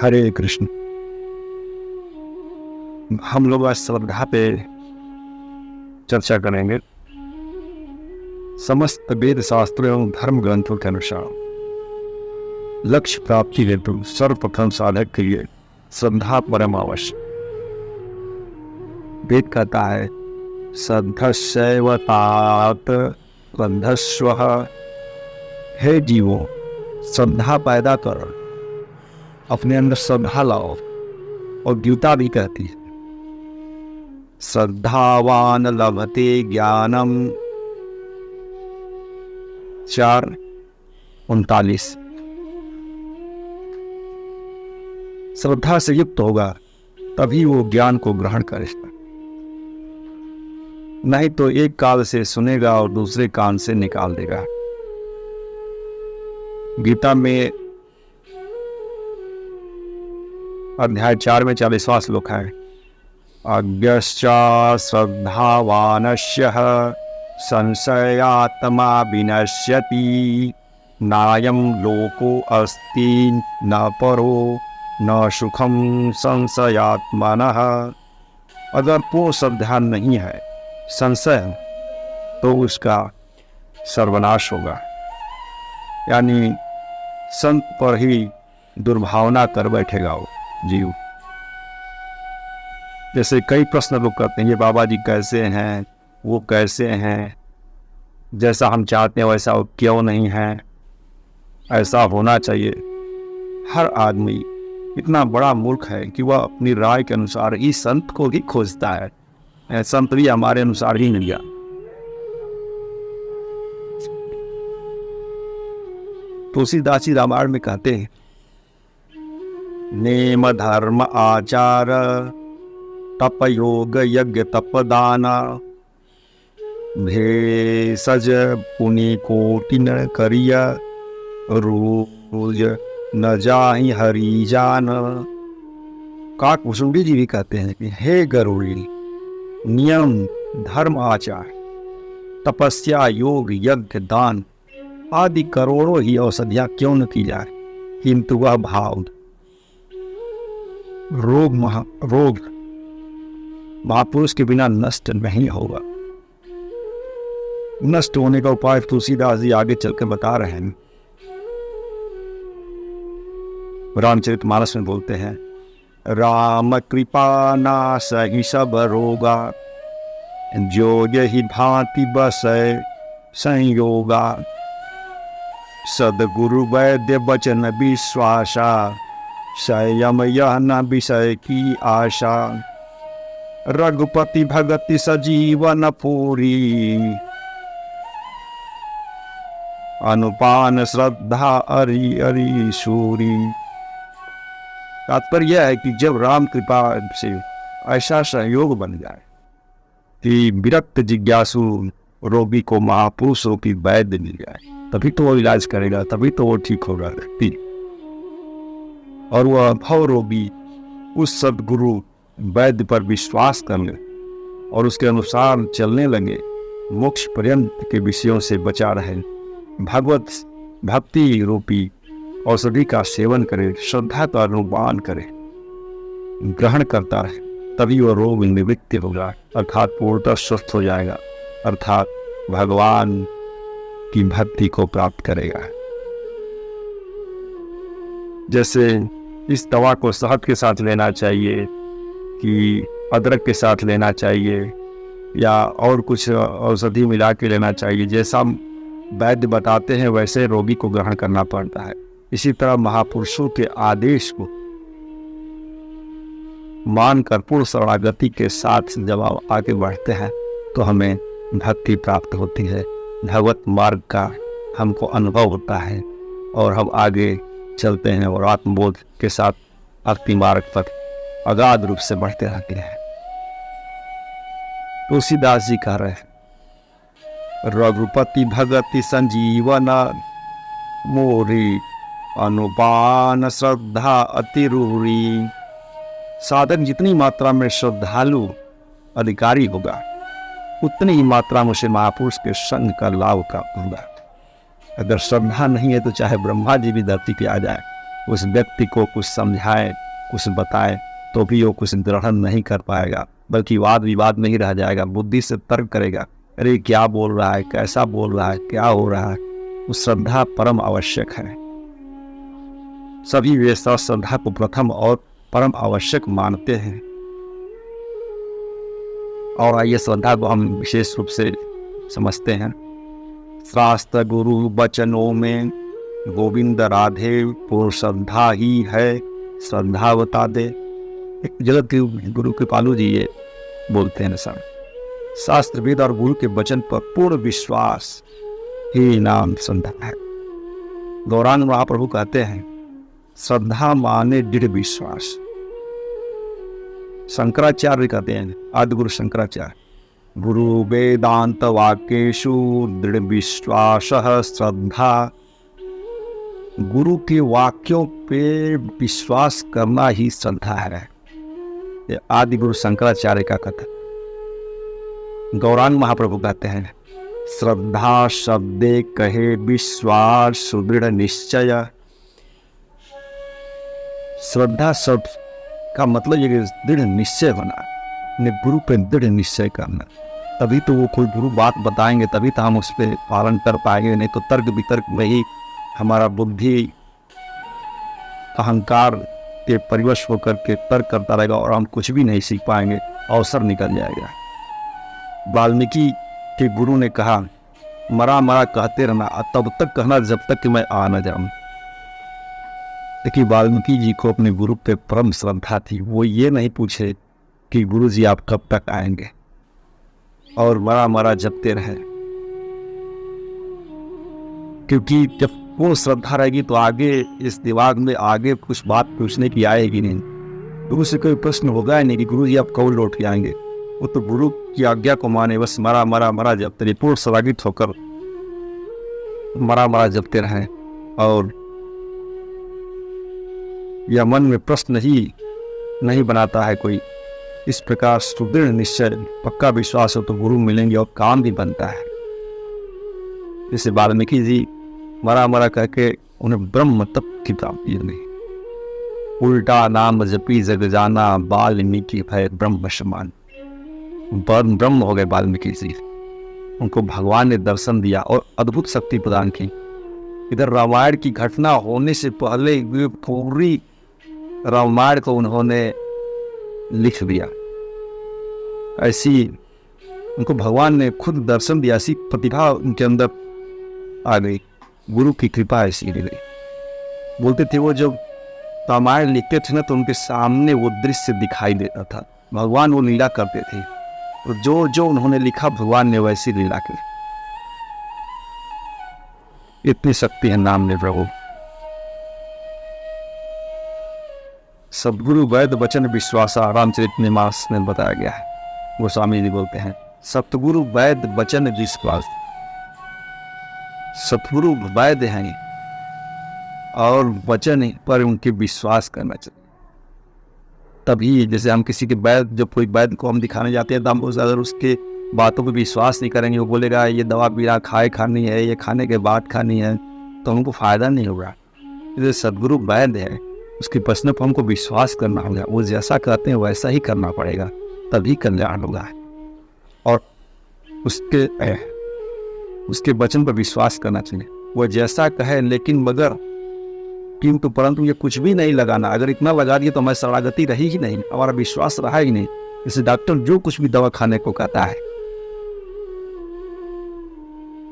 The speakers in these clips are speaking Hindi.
हरे कृष्ण। हम लोग आज श्रद्धा पे चर्चा करेंगे। समस्त वेद शास्त्रों एवं धर्म ग्रंथों के अनुसार लक्ष्य प्राप्ति हेतु सर्वप्रथम साधक के लिए श्रद्धा परम आवश्यक। वेद कहता है श्रद्धस्यैव तात श्रद्धस्व। हे जीवो, श्रद्धा पैदा कर, अपने अंदर श्रद्धा लाओ। और गीता भी कहती है श्रद्धावान लभते ज्ञानम 4:39। श्रद्धा से युक्त होगा तभी वो ज्ञान को ग्रहण करेगा, नहीं तो एक कान से सुनेगा और दूसरे कान से निकाल देगा। गीता में अध्याय 4 में 40वां श्लोक है अज्ञश्चा श्रद्धावानस्य संशयात्मा विनश्यति नायं लोको अस्ति न परो न सुखम संशयात्मनः। अगर पूर्ण श्रद्धा नहीं है, संशय, तो उसका सर्वनाश होगा। यानी संत पर ही दुर्भावना कर बैठेगा वो जीव। जैसे कई प्रश्न लोग करते हैं, ये बाबा जी कैसे हैं, वो कैसे हैं, जैसा हम चाहते हैं वैसा वो क्यों नहीं है, ऐसा होना चाहिए। हर आदमी इतना बड़ा मूर्ख है कि वह अपनी राय के अनुसार ही संत को ही खोजता है। संत भी हमारे अनुसार ही नहीं गया। तुलसीदास जी रामायण में कहते हैं नेम धर्म आचार तप योग यज्ञ तपदाना भेषज पुनि कोटि न करिया रोज न जाहि हरि जान। काकभूषुंडी जी भी कहते हैं कि हे गरुड़ी, नियम धर्म आचार तपस्या योग यज्ञ दान आदि करोड़ों ही औषधियां क्यों न की जाए, किंतु वह भाव रोग महापुरुष के बिना नष्ट नहीं होगा। नष्ट होने का उपाय तुलसीदास जी आगे चलकर बता रहे हैं। रामचरितमानस में बोलते हैं राम कृपा नाश ही सब रोगा जो यही भांति बसै संयोगा सदगुरु वैद्य वचन विश्वासा संयम यह न विषय की आशा रघुपति भगति सजीवन पूरी अनुपान श्रद्धा अरि अरि सूरी। तात्पर्य यह है कि जब राम कृपा से ऐसा सहयोग बन जाए कि विरक्त जिज्ञासु रोगी को महापुरुषों की वैद्य मिल जाए, तभी तो वो इलाज करेगा, तभी तो वो ठीक होगा व्यक्ति। और वह भव रोगी उस सद्गुरु वैद्य पर विश्वास कर ले और उसके अनुसार चलने लगे, मोक्ष पर्यंत के विषयों से बचा रहे, भगवत भक्ति रूपी औषधि का सेवन करे, श्रद्धा का अनुपान करे, ग्रहण करता रहे, तभी वह रोग निवृत्त होगा, अर्थात पूर्णतः स्वस्थ हो जाएगा, अर्थात भगवान की भक्ति को प्राप्त करेगा। जैसे इस दवा को शहद के साथ लेना चाहिए कि अदरक के साथ लेना चाहिए या और कुछ औषधि मिला के लेना चाहिए, जैसा वैद्य बताते हैं वैसे रोगी को ग्रहण करना पड़ता है। इसी तरह महापुरुषों के आदेश को मानकर पूर्ण शरणागति के साथ जब आगे बढ़ते हैं तो हमें भक्ति प्राप्त होती है, भगवत मार्ग का हमको अनुभव होता है और हम आगे चलते हैं और आत्मबोध के साथ भक्ति मार्ग पर अगाध रूप से बढ़ते रहते हैं। तुलसीदास जी कह रहे हैं रघुपति भगति संजीवन मोरी अनुपान श्रद्धा अतिरूरी। साधक जितनी मात्रा में श्रद्धालु अधिकारी होगा उतनी ही मात्रा में उसे महापुरुष के संग का लाभ प्राप्त होगा। अगर श्रद्धा नहीं है तो चाहे ब्रह्मा जी भी धरती पे आ जाए उस व्यक्ति को कुछ समझाए, कुछ बताए, तो भी वो कुछ ग्रहण नहीं कर पाएगा, बल्कि वाद विवाद में ही रह जाएगा। बुद्धि से तर्क करेगा, अरे क्या बोल रहा है, कैसा बोल रहा है, क्या हो रहा है। उस श्रद्धा परम आवश्यक है। सभी वे श्रद्धा को प्रथम और परम आवश्यक मानते हैं। और आइए श्रद्धा को हम विशेष रूप से समझते हैं। शास्त्र गुरु वचनों में गोविंद राधे, पूर्ण श्रद्धा ही है, श्रद्धा बता दे। एक जगत के गुरु कृपालु जी ये बोलते हैं सर, शास्त्र वेद और गुरु के वचन पर पूर्ण विश्वास ही नाम श्रद्धा है। गौरांग महाप्रभु कहते हैं, श्रद्धा माने दृढ़ विश्वास। शंकराचार्य कहते हैं, आदि गुरु शंकराचार्य, गुरु वेदांत वाक्येषु दृढ़ विश्वास श्रद्धा। गुरु के वाक्यों पे विश्वास करना ही श्रद्धा है। ये आदि गुरु शंकराचार्य का कथन। गौरांग महाप्रभु कहते हैं, श्रद्धा शब्दे कहे विश्वास सुदृढ़ निश्चय। श्रद्धा शब्द का मतलब ये दृढ़ निश्चय बना, गुरु पे दृढ़ निश्चय करना। तभी तो वो कोई गुरु बात बताएंगे, तभी तो हम उस पर पालन कर पाएंगे। नहीं तो तर्क वितर्क में ही हमारा बुद्धि अहंकार के परिवश होकर के तर्क करता रहेगा और हम कुछ भी नहीं सीख पाएंगे, अवसर निकल जाएगा। वाल्मीकि के गुरु ने कहा, मरा मरा कहते रहना, तब तक कहना जब तक कि मैं आ न जाऊं। देखिए वाल्मीकि जी को अपने गुरु पे परम श्रद्धा थी। वो ये नहीं पूछे कि गुरु जी आप कब तक आएंगे, और मरा मरा जपते रहे। क्योंकि जब वो श्रद्धा रहेगी तो आगे इस दिमाग में आगे कुछ बात पूछने की आएगी नहीं। गुरु से कोई प्रश्न होगा ही नहीं कि गुरु जी आप कब लौट के आएंगे। वो तो गुरु की आज्ञा को माने, बस मरा मरा मरा जपते रहे, पूर्ण सरागित होकर मरा मरा जपते रहे। और यह मन में प्रश्न ही नहीं बनाता है कोई। इस प्रकार सुदृढ़ निश्चय, पक्का विश्वास हो तो गुरु मिलेंगे और काम भी बनता है। जैसे वाल्मीकि जी मरा मरा कहके उन्हें ब्रह्म तत्व की प्राप्ति हुई। उल्टा नाम जपी जग जाना, वाल्मीकि भय ब्रह्म समान। ब्रह्म हो गए वाल्मीकि जी। उनको भगवान ने दर्शन दिया और अद्भुत शक्ति प्रदान की। इधर रामायण की घटना होने से पहले पूरी रामायण को उन्होंने लिख दिया। ऐसी उनको भगवान ने खुद दर्शन दिया, ऐसी प्रतिभा उनके अंदर आ गई। गुरु की कृपा ऐसी मिल गई। बोलते थे वो जब रामायण लिखते थे ना तो उनके सामने वो दृश्य दिखाई देता था। भगवान वो लीला करते थे, तो जो जो उन्होंने लिखा भगवान ने वैसी लीला की। इतनी शक्ति है नाम में प्रभु। सदगुरु वैद वचन विश्वासा, रामचरितमानस में बताया गया है। वो स्वामी जी बोलते हैं, सतगुरु वैद वचन विश्वास। सतगुरु वैद हैं और वचन पर उनके विश्वास करना चाहिए। तभी जैसे हम किसी के वैद, जब कोई वैद को हम दिखाने जाते हैं तो हम अगर उसके बातों पर विश्वास नहीं करेंगे, वो बोलेगा ये दवा बिना खाए खानी है, ये खाने के बाद खानी है, तो हमको फायदा नहीं होगा। जैसे सदगुरु वैद है, उसके प्रश्न पर हमको विश्वास करना होगा। वो जैसा कहते हैं वैसा ही करना पड़ेगा, तभी कल्याण होगा। और उसके वचन पर विश्वास करना चाहिए। वो जैसा कहे, लेकिन मगर किंतु परंतु ये कुछ भी नहीं लगाना। अगर इतना लगा दिए तो हमारी शरणागति रही ही नहीं, हमारा विश्वास रहा ही नहीं। जैसे डॉक्टर जो कुछ भी दवा खाने को कहता है,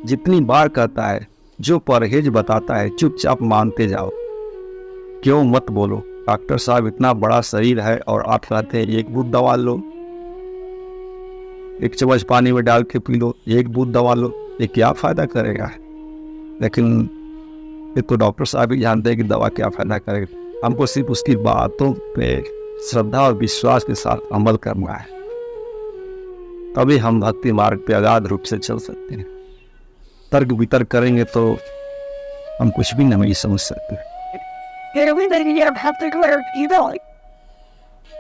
जितनी बार कहता है, जो परहेज बताता है, चुपचाप मानते जाओ। क्यों मत बोलो, डॉक्टर साहब इतना बड़ा शरीर है और आप कहते हैं एक बूंद दवा लो, एक चम्मच पानी में डाल के पी लो, एक बूंद दवा लो, ये क्या फायदा करेगा। लेकिन ये तो डॉक्टर साहब ही जानते हैं कि दवा क्या फायदा करेगा। हमको सिर्फ उसकी बातों पे श्रद्धा और विश्वास के साथ अमल करना है, तभी हम भक्ति मार्ग पे अगाध रूप से चल सकते हैं। तर्क वितर्क करेंगे तो हम कुछ भी नहीं समझ सकते।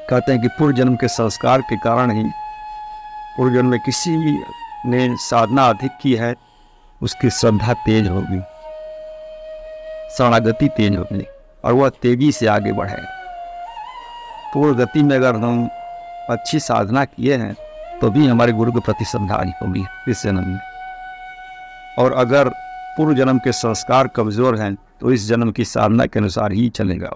कहते हैं कि पूर्व जन्म के संस्कार के कारण ही, पूर्व जन्म में किसी ने साधना अधिक की है, उसकी श्रद्धा तेज होगी, शरणागति तेज होगी। और वह तेजी से आगे बढ़े। पूर्ण गति में अगर हम अच्छी साधना किए हैं तो भी हमारे गुरु के प्रति श्रद्धा नहीं होगी इस जन्म में। और अगर पूर्व जन्म के संस्कार कमजोर हैं तो इस जन्म की साधना के अनुसार ही चलेगा।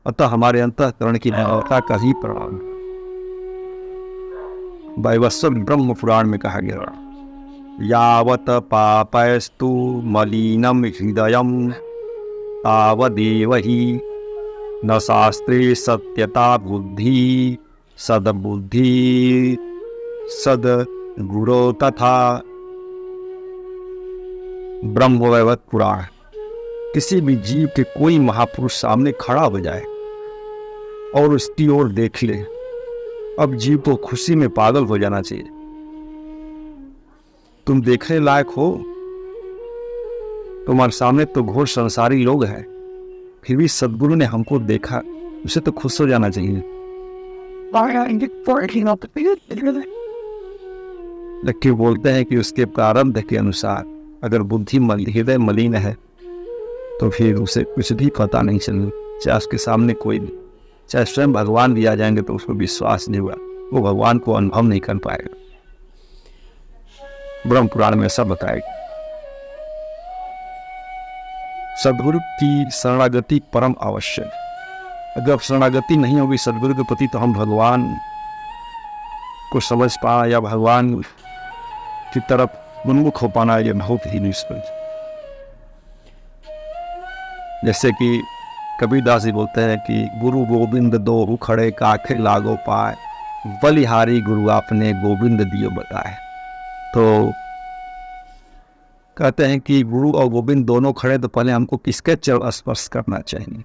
अतः हमारे अंतःकरण की निर्मलता का ही प्रणाम। वैवस्वत ब्रह्म पुराण में कहा गया, यावत पापस्तु मलिनम हृदयम तावदेव ही न शास्त्रे सत्यता बुद्धि सदबुद्धि सदगुरो तथा। ब्रह्मवैवर्त पुराण। किसी भी जीव के कोई महापुरुष सामने खड़ा हो जाए और उसकी ओर देख ले, अब जीव को खुशी में पागल हो जाना चाहिए। तुम देखने लायक हो, तुम्हारे सामने तो घोर संसारी लोग हैं, फिर भी सद्गुरु ने हमको देखा, उसे तो खुश हो जाना चाहिए। लक्ष्य बोलते हैं कि उसके प्रारंभ के अनुसार अगर बुद्धि हृदय मलिन है तो फिर उसे कुछ भी पता नहीं चलेगा, चाहे उसके सामने कोई नहीं, चाहे स्वयं भगवान भी आ जाएंगे तो उसको विश्वास नहीं हुआ, वो भगवान को अनुभव नहीं कर पाएगा। ब्रह्म पुराण में ऐसा बताएगा। सद्गुरु की शरणागति परम आवश्यक। अगर शरणागति नहीं होगी सद्गुरु के प्रति तो हम भगवान को समझ पाना या भगवान की तरफ उन्मुख हो पाना यह बहुत ही निष्फल। जैसे कि कबीरदास जी बोलते हैं कि गुरु गोविंद दोहु खड़े काखे लागो पाए, बलिहारी गुरु आपने गोविंद दियो बताए। तो कहते हैं कि गुरु और गोविंद दोनों खड़े तो पहले हमको किसके चरण स्पर्श करना चाहिए,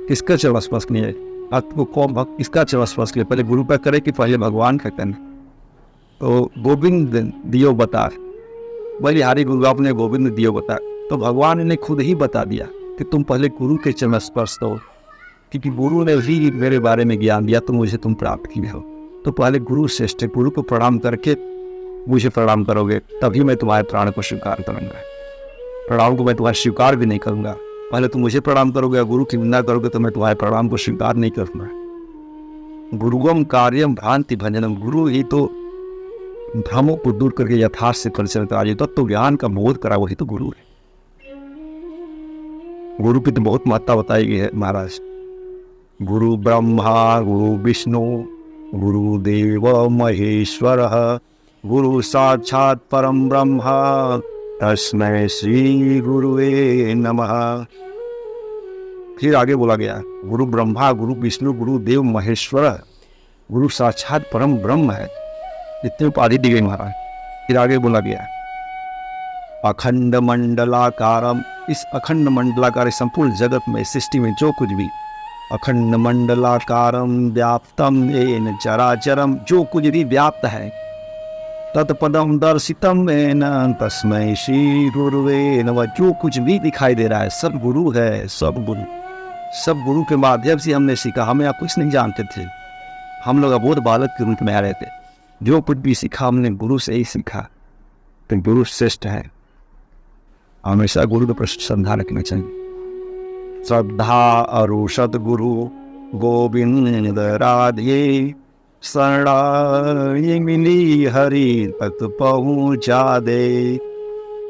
किसका चरण स्पर्श नहीं है। आपको कौन भक्त किसका चरण स्पर्श किया, पहले गुरु पर करे कि पहले भगवान का करना। तो गोविंद दियो बता, बलिहारी गुरु आपने गोविंद दियो बता, तो भगवान ने खुद ही बता दिया कि तुम पहले गुरु के चरण स्पर्श दो, क्योंकि गुरु ने भी मेरे बारे में ज्ञान दिया तो मुझे तुम प्राप्त किए हो। तो पहले गुरु श्रेष्ठ है, गुरु को प्रणाम करके मुझे प्रणाम करोगे तभी मैं तुम्हारे प्राण को स्वीकार करूंगा। प्रणाम को मैं तुम्हारा स्वीकार भी नहीं करूंगा, पहले तुम मुझे प्रणाम करोगे, गुरु की निंदा करोगे तो मैं तुम्हारे प्रणाम को स्वीकार नहीं करूंगा। गुरुगम कार्यम भ्रांति भंजनम, गुरु ही तो भ्रमों को दूर करके यथार्थ से परिचय करा, जो तत्व ज्ञान का बोध करा वही तो गुरु है। गुरु की तो बहुत महत्ता बताई गई है महाराज। गुरु ब्रह्मा गुरु विष्णु गुरुदेव महेश्वर गुरु साक्षात परम ब्रह्म तस्मै श्री गुरुवे नमः। फिर आगे बोला गया गुरु ब्रह्मा गुरु विष्णु गुरुदेव महेश्वर गुरु साक्षात परम ब्रह्म है, इतनी उपाधि दी गई महाराज। फिर आगे बोला गया अखंड मंडलाकारम, इस अखंड मंडलाकार संपूर्ण जगत में सृष्टि में जो कुछ भी अखंड मंडलाकारम व्याप्तम येन चराचरम, जो कुछ भी व्याप्त है तत्पदम दर्शितम येन तस्मै श्री गुरुवे नमः, जो कुछ भी दिखाई दे रहा है सब गुरु है, सब गुरु के माध्यम से हमने सीखा। हमें आप कुछ नहीं जानते थे, हम लोग अबोध बालक के रूप में आ रहे थे, जो कुछ भी सीखा हमने गुरु से ही सीखा। तो गुरु श्रेष्ठ है, हमेशा गुरु के प्रति श्रद्धा रखना चाहिए। श्रद्धा अरुषद गुरु गोविंद राधे, शरणाई मिली हरि तक पहुँचा दे।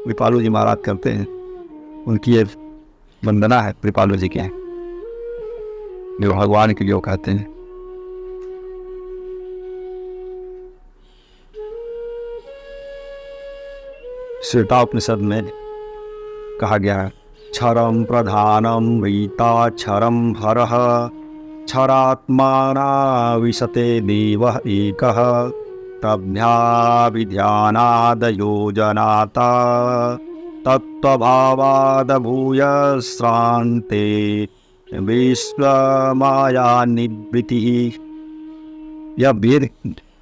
कृपालु जी महाराज करते हैं, उनकी ये वंदना है कृपालु जी के, जो भगवान के लिए कहते हैं। श्वेताउपनिषद में कहा गया है क्षरम प्रधानम रीता क्षरम हरः क्षरात्माना विशते देवः एकः तभ्याभिध्यानाद योजनाता तत्त्वभावाद भूय श्रान्ते विश्वमाया निवृत्तिः। यह वेद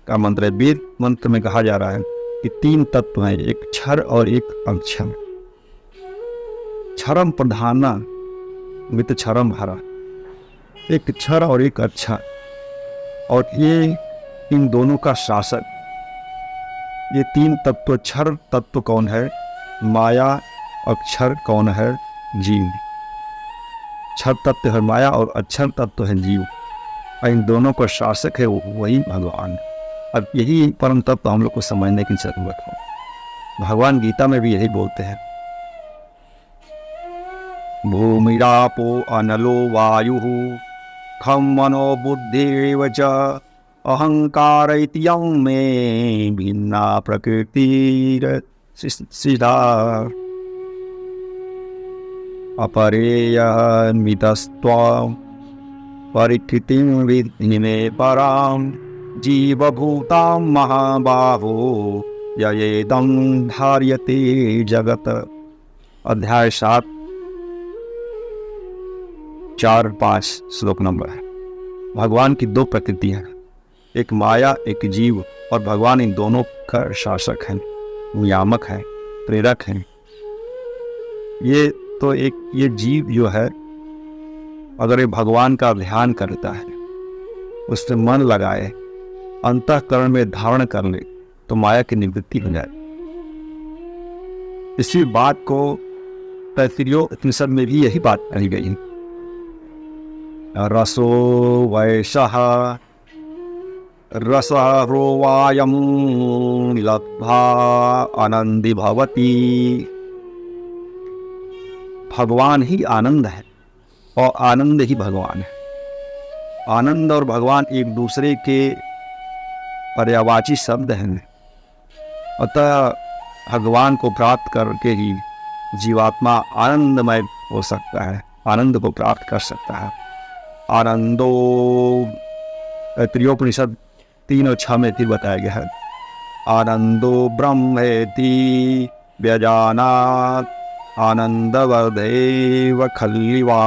का मंत्र है। वेद मंत्र में कहा जा रहा है कि तीन तत्व हैं, एक क्षर और एक अक्षर। क्षरम प्रधाना वित क्षरम हरा, एक क्षर और एक अक्षर, और ये इन दोनों का शासक। ये तीन तत्व, क्षर तत्व कौन है? माया, अक्षर कौन है? जीव। क्षर तत्व है माया और अक्षर तत्व है जीव, और इन दोनों का शासक है वही भगवान। अब यही परम तत्व हम लोग को समझने की जरूरत है। भगवान गीता में भी यही बोलते हैं, भूमिरापो अनलो वायु खम मनो बुद्धिरेव च अहंकार इत्यं मे भिन्ना प्रकृतिरसिधा अपरेयमितस्त्वां परिकृतिं विद्धि मे परां जीवभूतां महाबाहो ययेदं धार्यते जगत। अध्याय 7 4-5 श्लोक नंबर है। भगवान की दो प्रकृतियां हैं, एक माया एक जीव, और भगवान इन दोनों का शासक है, नियामक है, प्रेरक है। ये जीव जो है, अगर ये भगवान का ध्यान करता है, उससे मन लगाए, अंतःकरण में धारण कर ले, तो माया की निवृत्ति हो जाए। इसी बात को तैत्तिरीय उपनिषद में भी यही बात कही गई है। रसो वैशः रसरोवायं लब्धा आनंदी भवति। भगवान ही आनंद है और आनंद ही भगवान है। आनंद और भगवान एक दूसरे के पर्यायवाची शब्द हैं। अतः भगवान को प्राप्त करके ही जीवात्मा आनंदमय हो सकता है, आनंद को प्राप्त कर सकता है। आनंदो तैत्तिरीयोपनिषद 3 और 6 में फिर बताया गया है, आनंदो ब्रह्मेति व्यजानात् आनंदवदेव खल्लिवा